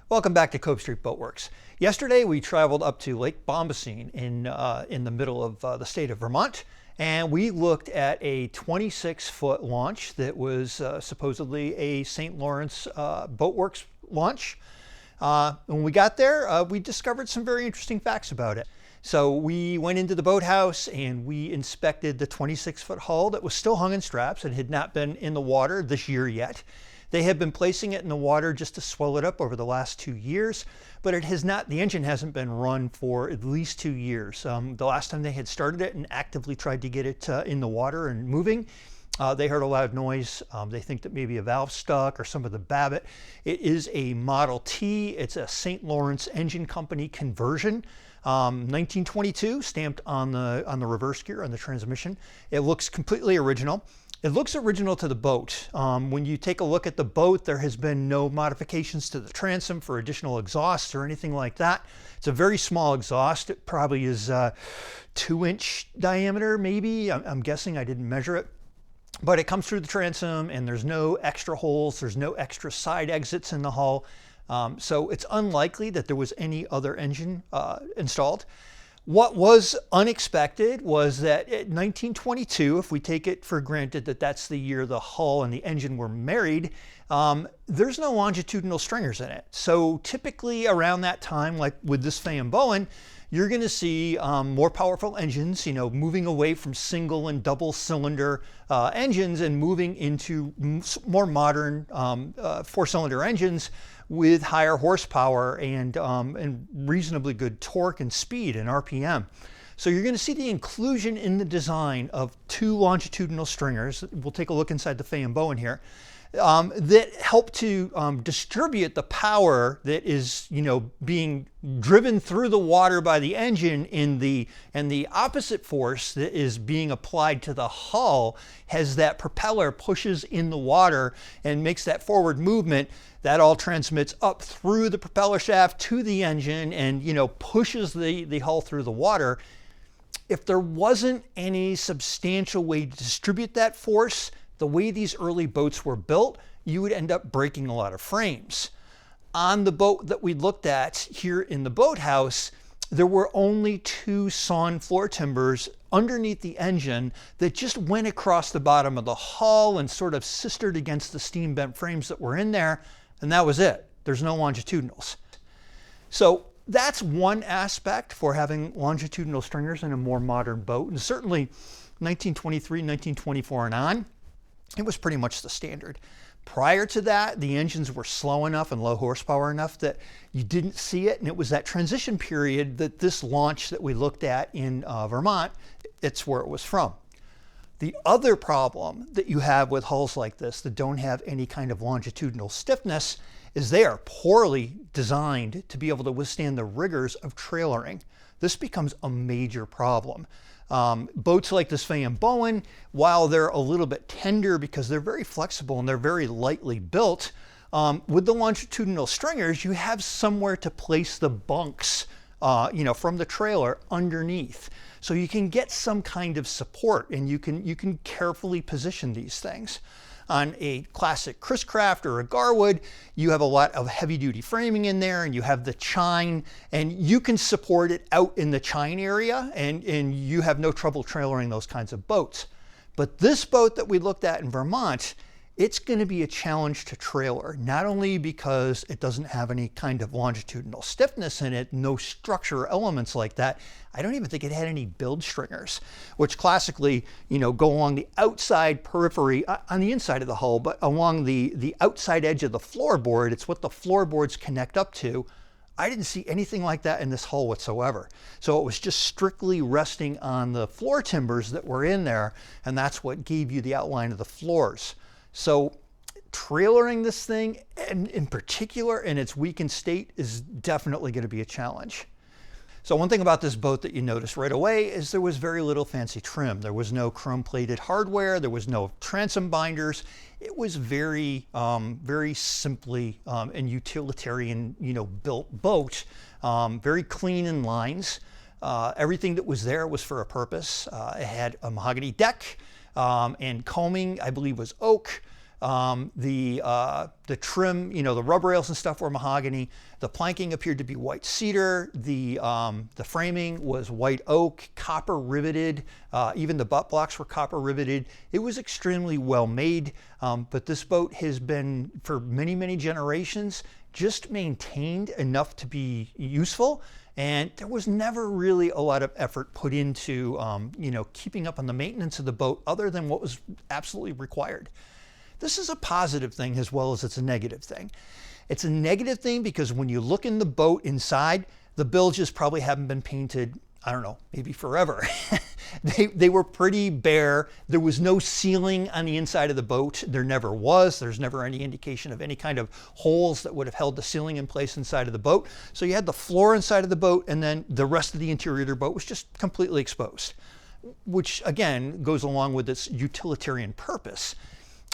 Welcome back to Cove Street Boatworks. Yesterday we traveled up to Lake Bombasine in the middle of the state of Vermont, and we looked at a 26-foot launch that was supposedly a St. Lawrence Boatworks launch. When we got there, we discovered some very interesting facts about it. So we went into the boathouse and we inspected the 26-foot hull that was still hung in straps and had not been in the water this year yet. They have been placing it in the water just to swell it up over the last 2 years, but it has not, the engine hasn't been run for at least 2 years. The last time they had started it and actively tried to get it in the water and moving, they heard a loud noise. They think that maybe a valve stuck or some of the babbitt. It is a Model T. It's a St. Lawrence Engine Company conversion. 1922, stamped on the reverse gear on the transmission. It looks completely original. It looks original to the boat. When you take a look at the boat, there has been no modifications to the transom for additional exhaust or anything like that. It's a very small exhaust. It probably is 2-inch diameter, maybe. I'm guessing, I didn't measure it. But it comes through the transom and there's no extra holes. There's no extra side exits in the hull. So it's unlikely that there was any other engine installed. What was unexpected was that in 1922, if we take it for granted that that's the year the hull and the engine were married, there's no longitudinal stringers in it. So typically around that time, like with this fan Bowen, you're going to see more powerful engines, you know, moving away from single and double cylinder engines and moving into more modern 4-cylinder engines with higher horsepower and reasonably good torque and speed and RPM. So you're going to see the inclusion in the design of 2 longitudinal stringers. We'll take a look inside the fan Bowen here. That help to distribute the power that is, you know, being driven through the water by the engine and the opposite force that is being applied to the hull as that propeller pushes in the water and makes that forward movement. That all transmits up through the propeller shaft to the engine and, you know, pushes the hull through the water. If there wasn't any substantial way to distribute that force, the way these early boats were built, you would end up breaking a lot of frames. On the boat that we looked at here in the boathouse, there were only 2 sawn floor timbers underneath the engine that just went across the bottom of the hull and sort of sistered against the steam bent frames that were in there, and that was it. There's no longitudinals. So that's one aspect for having longitudinal stringers in a more modern boat, and certainly 1923, 1924 and on, it was pretty much the standard. Prior to that, the engines were slow enough and low horsepower enough that you didn't see it, and it was that transition period that this launch that we looked at in Vermont, it's where it was from. The other problem that you have with hulls like this that don't have any kind of longitudinal stiffness is they are poorly designed to be able to withstand the rigors of trailering. This becomes a major problem. Boats like this fan Bowen, while they're a little bit tender because they're very flexible and they're very lightly built, with the longitudinal stringers, you have somewhere to place the bunks, you know, from the trailer underneath. So you can get some kind of support and you can carefully position these things. On a classic Chris Craft or a Garwood, you have a lot of heavy duty framing in there and you have the chine and you can support it out in the chine area and you have no trouble trailering those kinds of boats. But this boat that we looked at in Vermont, it's going to be a challenge to trailer, not only because it doesn't have any kind of longitudinal stiffness in it, no structure or elements like that. I don't even think it had any bilge stringers, which classically, you know, go along the outside periphery on the inside of the hull, but along the outside edge of the floorboard. It's what the floorboards connect up to. I didn't see anything like that in this hull whatsoever. So it was just strictly resting on the floor timbers that were in there, and that's what gave you the outline of the floors. So trailering this thing, and in particular in its weakened state, is definitely going to be a challenge. So one thing about this boat that you notice right away is there was very little fancy trim. There was no chrome-plated hardware. There was no transom binders. It was very, very simply and utilitarian, you know, built boat. Very clean in lines. Everything that was there was for a purpose. It had a mahogany deck and combing, I believe, was oak. The trim, you know, the rub rails and stuff were mahogany. The planking appeared to be white cedar. The framing was white oak, copper riveted. Even the butt blocks were copper riveted. It was extremely well made, but this boat has been, for many, many generations, just maintained enough to be useful. And there was never really a lot of effort put into, you know, keeping up on the maintenance of the boat other than what was absolutely required. This is a positive thing as well as it's a negative thing. It's a negative thing because when you look in the boat inside, the bilges probably haven't been painted, I don't know, maybe forever. They were pretty bare. There was no ceiling on the inside of the boat. There never was. There's never any indication of any kind of holes that would have held the ceiling in place inside of the boat. So you had the floor inside of the boat, and then the rest of the interior of the boat was just completely exposed, which again goes along with its utilitarian purpose.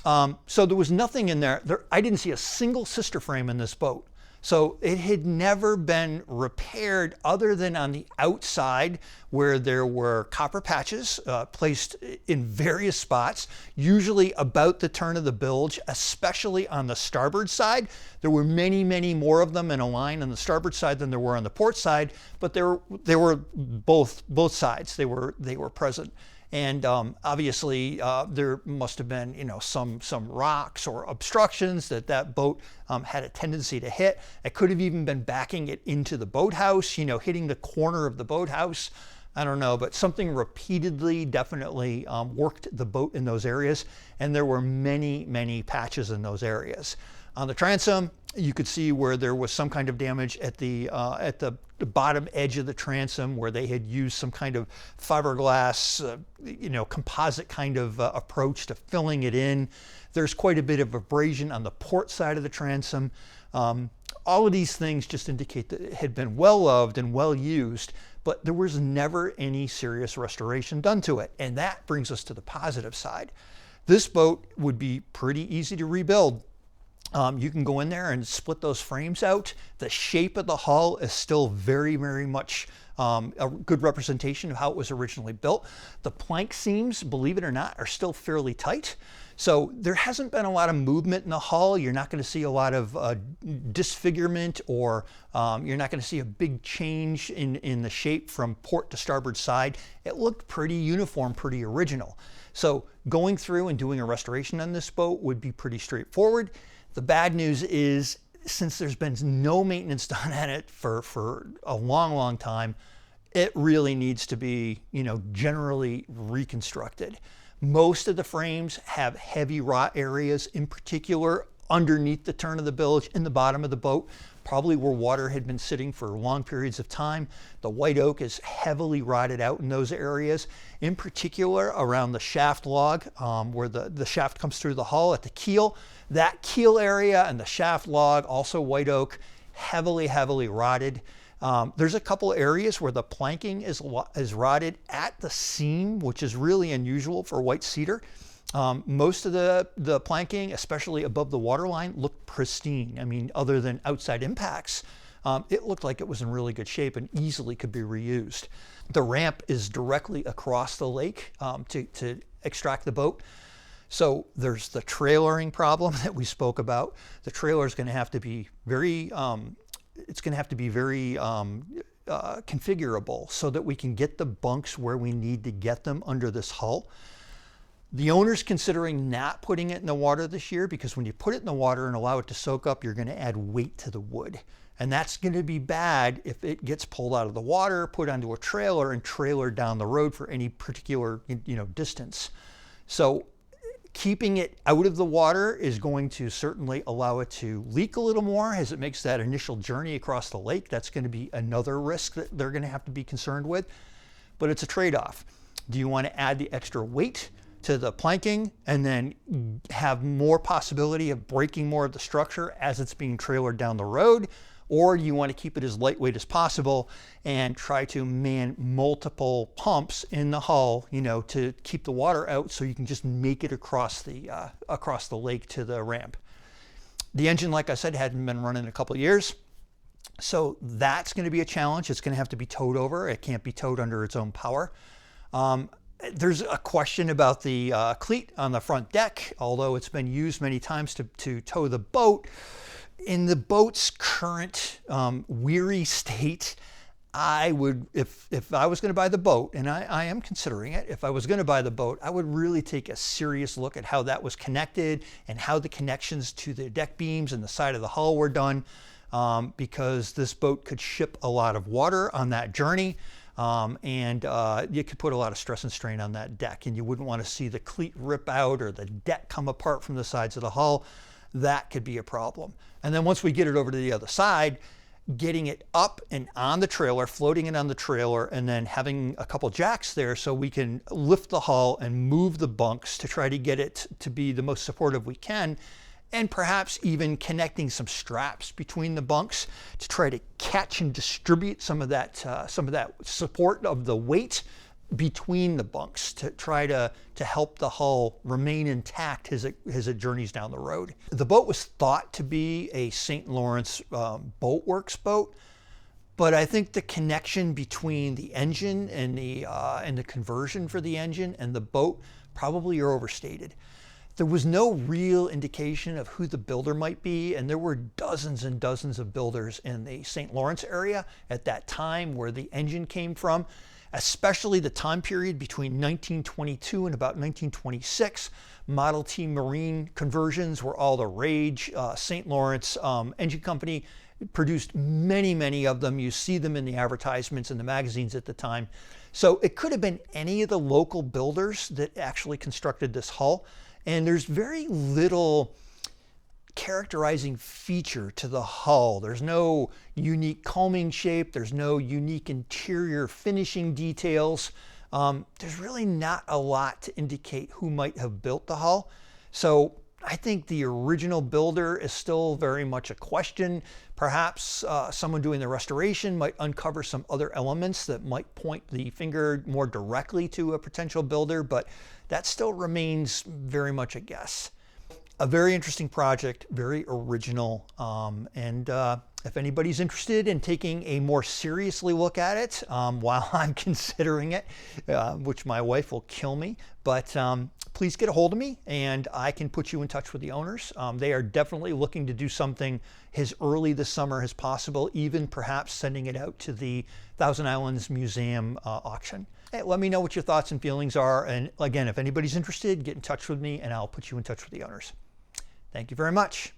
So there was nothing in there. I didn't see a single sister frame in this boat. So it had never been repaired other than on the outside where there were copper patches placed in various spots, usually about the turn of the bilge, especially on the starboard side. There were many, many more of them in a line on the starboard side than there were on the port side, but they were both sides. They were present. And obviously there must have been, you know, some rocks or obstructions that boat had a tendency to hit. It could have even been backing it into the boathouse, you know, hitting the corner of the boathouse. I don't know, but something repeatedly definitely worked the boat in those areas. And there were many, many patches in those areas. On the transom, you could see where there was some kind of damage at the bottom edge of the transom where they had used some kind of fiberglass, you know, composite kind of approach to filling it in. There's quite a bit of abrasion on the port side of the transom. All of these things just indicate that it had been well loved and well used, but there was never any serious restoration done to it. And that brings us to the positive side. This boat would be pretty easy to rebuild. You can go in there and split those frames out. The shape of the hull is still very, very much a good representation of how it was originally built. The plank seams, believe it or not, are still fairly tight. So there hasn't been a lot of movement in the hull. You're not going to see a lot of disfigurement, or you're not going to see a big change in the shape from port to starboard side. It looked pretty uniform, pretty original. So going through and doing a restoration on this boat would be pretty straightforward. The bad news is, since there's been no maintenance done on it for a long, long time, it really needs to be, you know, generally reconstructed. Most of the frames have heavy rot areas, in particular underneath the turn of the bilge in the bottom of the boat, probably where water had been sitting for long periods of time. The white oak is heavily rotted out in those areas, in particular around the shaft log, where the shaft comes through the hull at the keel. That keel area and the shaft log, also white oak, heavily, heavily rotted. There's a couple areas where the planking is rotted at the seam, which is really unusual for white cedar. Most of the planking, especially above the waterline, looked pristine. I mean, other than outside impacts, it looked like it was in really good shape and easily could be reused. The ramp is directly across the lake to extract the boat. So there's the trailering problem that we spoke about. The trailer is going to have to be very, configurable so that we can get the bunks where we need to get them under this hull. The owner's considering not putting it in the water this year, because when you put it in the water and allow it to soak up, you're going to add weight to the wood. And that's going to be bad if it gets pulled out of the water, put onto a trailer, and trailered down the road for any particular, you know, distance. So keeping it out of the water is going to certainly allow it to leak a little more as it makes that initial journey across the lake. That's going to be another risk that they're going to have to be concerned with. But it's a trade-off. Do you want to add the extra weight to the planking and then have more possibility of breaking more of the structure as it's being trailered down the road? Or do you want to keep it as lightweight as possible and try to man multiple pumps in the hull, you know, to keep the water out so you can just make it across the lake to the ramp? The engine, like I said, hadn't been running in a couple of years. So that's going to be a challenge. It's going to have to be towed over. It can't be towed under its own power. There's a question about the cleat on the front deck, although it's been used many times to tow the boat. In the boat's current weary state, I would, if I was going to buy the boat, and I am considering it, if I was going to buy the boat, I would really take a serious look at how that was connected and how the connections to the deck beams and the side of the hull were done, because this boat could ship a lot of water on that journey, and you could put a lot of stress and strain on that deck, and you wouldn't want to see the cleat rip out or the deck come apart from the sides of the hull. That could be a problem. And then once we get it over to the other side, getting it up and on the trailer, floating it on the trailer, and then having a couple jacks there so we can lift the hull and move the bunks to try to get it to be the most supportive we can, and perhaps even connecting some straps between the bunks to try to catch and distribute some of that support of the weight between the bunks to try to help the hull remain intact as it journeys down the road. The boat was thought to be a St. Lawrence Boatworks boat, but I think the connection between the engine and the conversion for the engine and the boat probably are overstated. There was no real indication of who the builder might be, and there were dozens and dozens of builders in the St. Lawrence area at that time where the engine came from, especially the time period between 1922 and about 1926. Model T Marine conversions were all the rage. St. Lawrence Engine Company produced many, many of them. You see them in the advertisements in the magazines at the time. So it could have been any of the local builders that actually constructed this hull. And there's very little characterizing feature to the hull. There's no unique combing shape. There's no unique interior finishing details. There's really not a lot to indicate who might have built the hull. So I think the original builder is still very much a question. Perhaps someone doing the restoration might uncover some other elements that might point the finger more directly to a potential builder, but that still remains very much a guess. A very interesting project, very original, and if anybody's interested in taking a more seriously look at it while I'm considering it, which my wife will kill me, but please get a hold of me and I can put you in touch with the owners. They are definitely looking to do something as early this summer as possible, even perhaps sending it out to the Thousand Islands Museum auction. Hey, let me know what your thoughts and feelings are, and again, if anybody's interested, get in touch with me and I'll put you in touch with the owners. Thank you very much.